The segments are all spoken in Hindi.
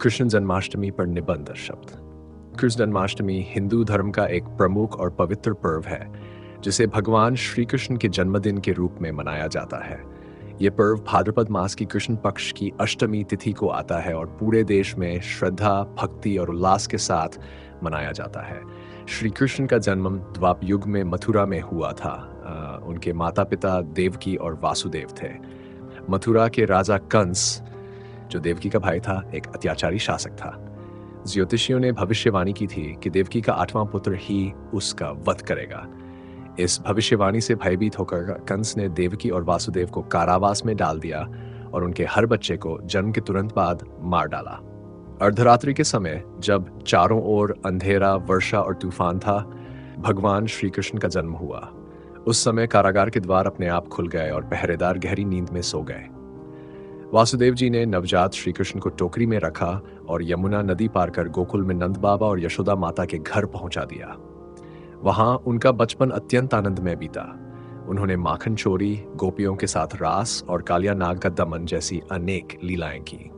कृष्ण जन्माष्टमी पर निबंध शब्द। कृष्ण जन्माष्टमी हिंदू धर्म का एक प्रमुख और पवित्र पर्व है जिसे भगवान श्री कृष्ण के जन्मदिन के रूप में मनाया जाता है। ये पर्व भाद्रपद मास की कृष्ण पक्ष की अष्टमी तिथि को आता है और पूरे देश में श्रद्धा, भक्ति और उल्लास के साथ मनाया जाता है। श्री कृष्ण का जन्म द्वापर युग में मथुरा में हुआ था। उनके माता पिता देवकी और वासुदेव थे। मथुरा के राजा कंस, जो देवकी का भाई था, एक अत्याचारी शासक था। ज्योतिषियों ने भविष्यवाणी की थी कि देवकी का 8वां पुत्र ही उसका वध करेगा। इस भविष्यवाणी से भयभीत होकर कंस ने देवकी और वासुदेव को कारावास में डाल दिया और उनके हर बच्चे को जन्म के तुरंत बाद मार डाला। अर्धरात्रि के समय, जब चारों ओर अंधेरा, वर्षा और तूफान था, भगवान श्री कृष्ण का जन्म हुआ। उस समय कारागार के द्वार अपने आप खुल गए और पहरेदार गहरी नींद में सो गए। वासुदेव जी ने नवजात श्री कृष्ण को टोकरी में रखा और यमुना नदी पार कर गोकुल में नंद बाबा और यशोदा माता के घर पहुंचा दिया। वहां उनका बचपन अत्यंत आनंदमय बीता। उन्होंने माखन चोरी, गोपियों के साथ रास और कालिया नाग का दमन जैसी अनेक लीलाएं की।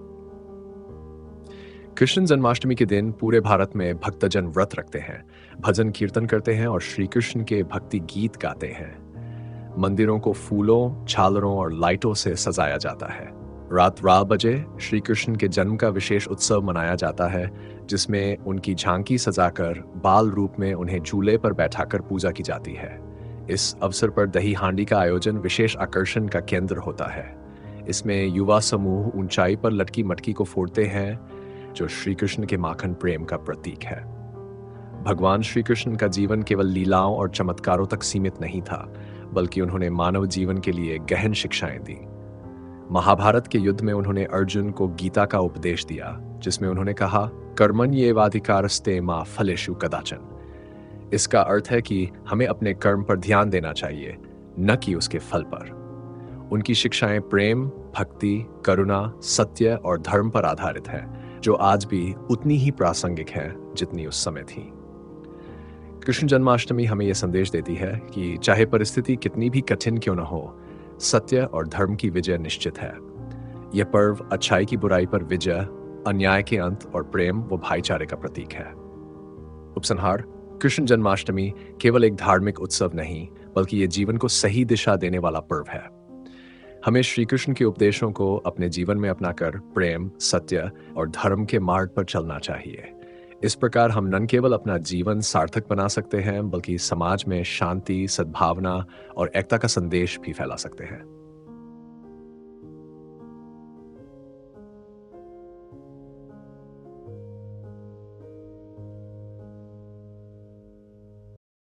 कृष्ण जन्माष्टमी के दिन पूरे भारत में भक्तजन व्रत रखते हैं, भजन कीर्तन करते हैं और श्री कृष्ण के भक्ति गीत गाते हैं। मंदिरों को फूलों, झालरों और लाइटों से सजाया जाता है। रात 12 बजे श्री कृष्ण के जन्म का विशेष उत्सव मनाया जाता है, जिसमें उनकी झांकी सजाकर बाल रूप में उन्हें झूले पर बैठाकर पूजा की जाती है। इस अवसर पर दही हांडी का आयोजन विशेष आकर्षण का केंद्र होता है। इसमें युवा समूह ऊंचाई पर लटकी मटकी को फोड़ते हैं, जो श्री कृष्ण के माखन प्रेम का प्रतीक है। भगवान श्री कृष्ण का जीवन केवल लीलाओं और चमत्कारों तक सीमित नहीं था, बल्कि उन्होंने मानव जीवन के लिए गहन शिक्षाएं दी। महाभारत के युद्ध में उन्होंने अर्जुन को गीता का उपदेश दिया, जिसमें उन्होंने कहा, कर्मण्येवाधिकारस्ते मा फलेषु कदाचन। इसका अर्थ है कि हमें अपने कर्म पर ध्यान देना चाहिए, न कि उसके फल पर। उनकी शिक्षाएं प्रेम, भक्ति, करुणा, सत्य और धर्म पर आधारित है, जो आज भी उतनी ही प्रासंगिक है जितनी उस समय थी। कृष्ण जन्माष्टमी हमें यह संदेश देती है कि चाहे परिस्थिति कितनी भी कठिन क्यों न हो, सत्य और धर्म की विजय निश्चित है। यह पर्व अच्छाई की बुराई पर विजय, अन्याय के अंत और प्रेम व भाईचारे का प्रतीक है। उपसंहार: कृष्ण जन्माष्टमी केवल एक धार्मिक उत्सव नहीं, बल्कि ये जीवन को सही दिशा देने वाला पर्व है। हमें श्री कृष्ण के उपदेशों को अपने जीवन में अपनाकर प्रेम, सत्य और धर्म के मार्ग पर चलना चाहिए। इस प्रकार हम न केवल अपना जीवन सार्थक बना सकते हैं, बल्कि समाज में शांति, सद्भावना और एकता का संदेश भी फैला सकते हैं।